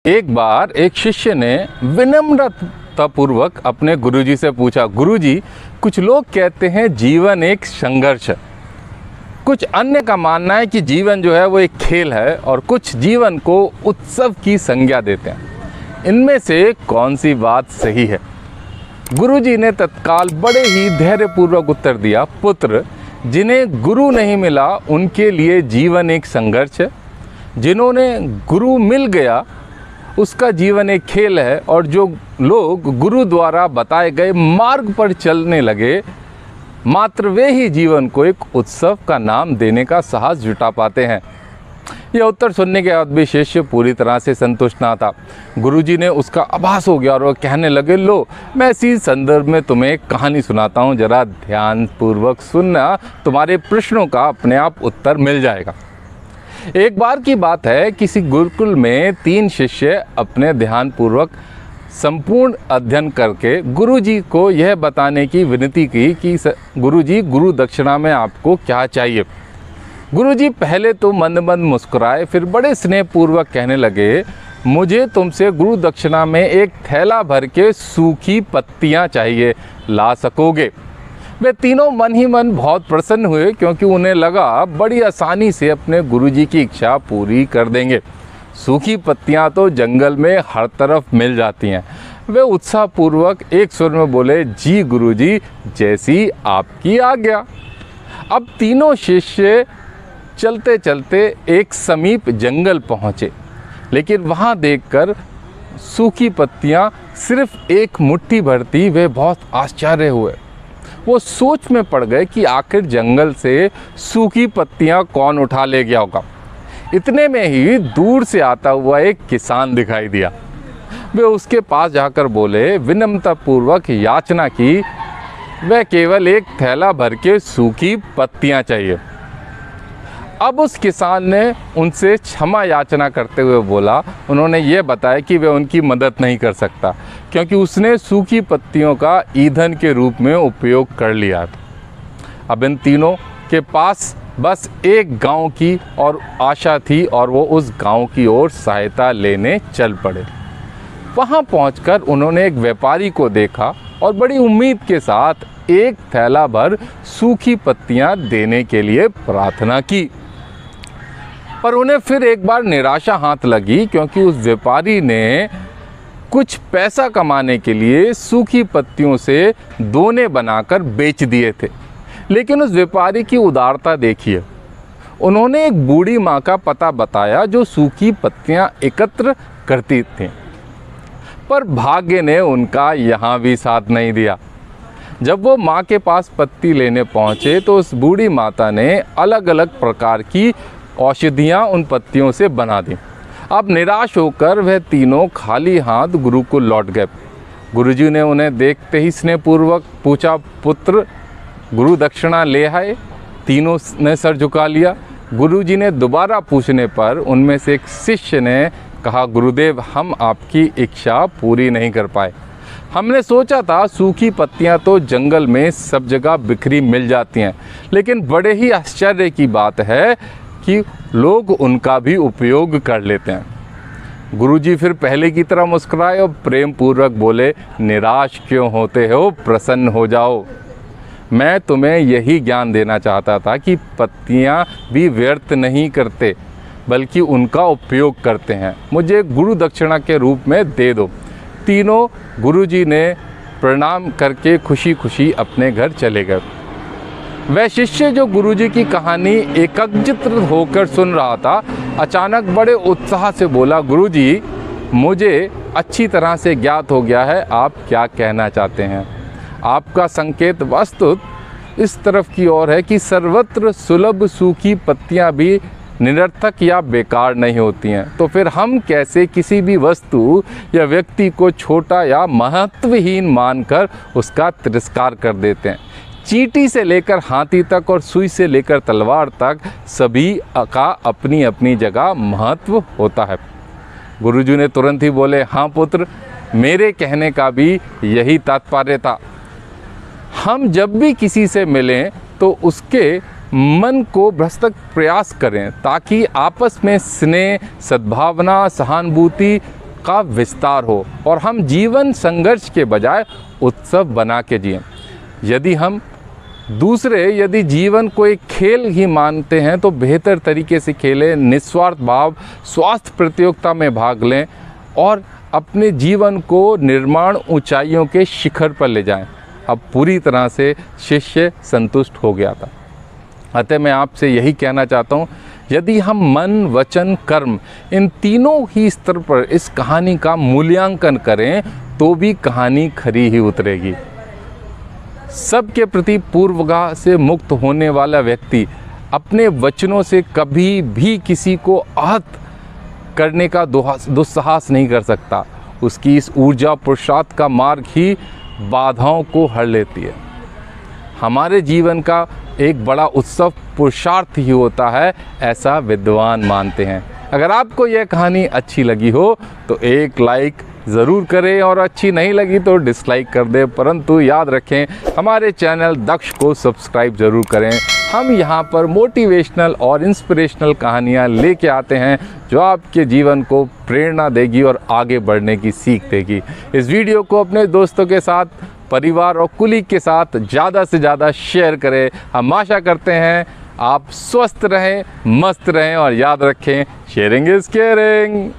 एक बार एक शिष्य ने विनम्रतापूर्वक अपने गुरुजी से पूछा, गुरुजी, कुछ लोग कहते हैं जीवन एक संघर्ष है, कुछ अन्य का मानना है कि जीवन जो है वो एक खेल है और कुछ जीवन को उत्सव की संज्ञा देते हैं। इनमें से कौन सी बात सही है? गुरुजी ने तत्काल बड़े ही धैर्यपूर्वक उत्तर दिया, पुत्र, जिन्हें गुरु नहीं मिला उनके लिए जीवन एक संघर्ष है, जिन्होंने गुरु मिल गया उसका जीवन एक खेल है, और जो लोग गुरु द्वारा बताए गए मार्ग पर चलने लगे मात्र वे ही जीवन को एक उत्सव का नाम देने का साहस जुटा पाते हैं। यह उत्तर सुनने के बाद भी शिष्य पूरी तरह से संतुष्ट ना था। गुरुजी ने उसका आभास हो गया और वह कहने लगे, लो, मैं इसी संदर्भ में तुम्हें एक कहानी सुनाता हूँ, जरा ध्यानपूर्वक सुनना, तुम्हारे प्रश्नों का अपने आप उत्तर मिल जाएगा। एक बार की बात है, किसी गुरुकुल में 3 शिष्य अपने ध्यानपूर्वक संपूर्ण अध्ययन करके गुरुजी को यह बताने की विनती की कि गुरुजी, गुरु दक्षिणा में आपको क्या चाहिए। गुरुजी पहले तो मंद मंद मुस्कुराए, फिर बड़े स्नेहपूर्वक कहने लगे, मुझे तुमसे गुरु दक्षिणा में एक थैला भर के सूखी पत्तियां चाहिए, ला सकोगे? वे तीनों मन ही मन बहुत प्रसन्न हुए, क्योंकि उन्हें लगा बड़ी आसानी से अपने गुरुजी की इच्छा पूरी कर देंगे। सूखी पत्तियां तो जंगल में हर तरफ मिल जाती हैं। वे उत्साहपूर्वक एक स्वर में बोले, जी गुरुजी, जैसी आपकी आज्ञा। अब तीनों शिष्य चलते चलते एक समीप जंगल पहुँचे, लेकिन वहाँ देखकर सूखी पत्तियाँ सिर्फ एक मुट्ठी भर थी। वे बहुत आश्चर्य हुए। वो सोच में पड़ गए कि आखिर जंगल से सूखी पत्तियाँ कौन उठा ले गया होगा। इतने में ही दूर से आता हुआ एक किसान दिखाई दिया। वे उसके पास जाकर बोले, विनम्रतापूर्वक याचना की, वह केवल एक थैला भर के सूखी पत्तियाँ चाहिए। अब उस किसान ने उनसे क्षमा याचना करते हुए बोला, उन्होंने ये बताया कि वह उनकी मदद नहीं कर सकता, क्योंकि उसने सूखी पत्तियों का ईंधन के रूप में उपयोग कर लिया था। अब इन तीनों के पास बस एक गांव की और आशा थी, और वो उस गांव की ओर सहायता लेने चल पड़े। वहां पहुंचकर उन्होंने एक व्यापारी को देखा और बड़ी उम्मीद के साथ एक थैला भर सूखी पत्तियां देने के लिए प्रार्थना की। पर उन्हें फिर एक बार निराशा हाथ लगी, क्योंकि उस व्यापारी ने कुछ पैसा कमाने के लिए सूखी पत्तियों से दोने बनाकर बेच दिए थे। लेकिन उस व्यापारी की उदारता देखिए, उन्होंने एक बूढ़ी माँ का पता बताया जो सूखी पत्तियां एकत्र करती थीं। पर भाग्य ने उनका यहाँ भी साथ नहीं दिया। जब वो माँ के पास पत्ती लेने पहुँचे तो उस बूढ़ी माता ने अलग अलग प्रकार की औषधियाँ उन पत्तियों से बना दी। अब निराश होकर वह तीनों खाली हाथ गुरुकुल लौट गए। गुरुजी ने उन्हें देखते ही स्नेहपूर्वक पूछा, पुत्र, गुरु दक्षिणा ले आए? तीनों ने सर झुका लिया। गुरुजी ने दोबारा पूछने पर उनमें से एक शिष्य ने कहा, गुरुदेव, हम आपकी इच्छा पूरी नहीं कर पाए। हमने सोचा था सूखी पत्तियां तो जंगल में सब जगह बिखरी मिल जाती हैं, लेकिन बड़े ही आश्चर्य की बात है कि लोग उनका भी उपयोग कर लेते हैं। गुरुजी फिर पहले की तरह मुस्कुराए और प्रेम पूर्वक बोले, निराश क्यों होते हो, प्रसन्न हो जाओ। मैं तुम्हें यही ज्ञान देना चाहता था कि पत्तियां भी व्यर्थ नहीं करते, बल्कि उनका उपयोग करते हैं। मुझे गुरु दक्षिणा के रूप में दे दो। तीनों गुरुजी ने प्रणाम करके खुशी खुशी अपने घर चले गए। वह शिष्य जो गुरुजी की कहानी एकाग्रचित्त होकर सुन रहा था, अचानक बड़े उत्साह से बोला, गुरुजी, मुझे अच्छी तरह से ज्ञात हो गया है आप क्या कहना चाहते हैं। आपका संकेत वस्तुत इस तरफ की ओर है कि सर्वत्र सुलभ सूखी पत्तियां भी निरर्थक या बेकार नहीं होती हैं। तो फिर हम कैसे किसी भी वस्तु या व्यक्ति को छोटा या महत्वहीन मानकर उसका तिरस्कार कर देते हैं। चींटी से लेकर हाथी तक और सुई से लेकर तलवार तक सभी का अपनी अपनी जगह महत्व होता है। गुरुजी ने तुरंत ही बोले, हाँ पुत्र, मेरे कहने का भी यही तात्पर्य था। हम जब भी किसी से मिलें तो उसके मन को भ्रष्ट प्रयास करें, ताकि आपस में स्नेह, सद्भावना, सहानुभूति का विस्तार हो और हम जीवन संघर्ष के बजाय उत्सव बना के जिएं। यदि जीवन को एक खेल ही मानते हैं तो बेहतर तरीके से खेलें, निस्वार्थ भाव, स्वास्थ्य प्रतियोगिता में भाग लें और अपने जीवन को निर्माण ऊंचाइयों के शिखर पर ले जाएं। अब पूरी तरह से शिष्य संतुष्ट हो गया था। अतः मैं आपसे यही कहना चाहता हूँ, यदि हम मन, वचन, कर्म इन तीनों ही स्तर पर इस कहानी का मूल्यांकन करें तो भी कहानी खरी ही उतरेगी। सबके प्रति पूर्वग्रह से मुक्त होने वाला व्यक्ति अपने वचनों से कभी भी किसी को आहत करने का दुस्साहस नहीं कर सकता। उसकी इस ऊर्जा पुरुषार्थ का मार्ग ही बाधाओं को हर लेती है। हमारे जीवन का एक बड़ा उत्सव पुरुषार्थ ही होता है, ऐसा विद्वान मानते हैं। अगर आपको यह कहानी अच्छी लगी हो तो एक लाइक ज़रूर करें और अच्छी नहीं लगी तो डिसलाइक कर दें, परंतु याद रखें हमारे चैनल दक्ष को सब्सक्राइब ज़रूर करें। हम यहाँ पर मोटिवेशनल और इंस्पिरेशनल कहानियाँ लेके आते हैं जो आपके जीवन को प्रेरणा देगी और आगे बढ़ने की सीख देगी। इस वीडियो को अपने दोस्तों के साथ, परिवार और कुलीग के साथ ज़्यादा से ज़्यादा शेयर करें। हम आशा करते हैं आप स्वस्थ रहें, मस्त रहें और याद रखें, शेयरिंग इज़ केयरिंग।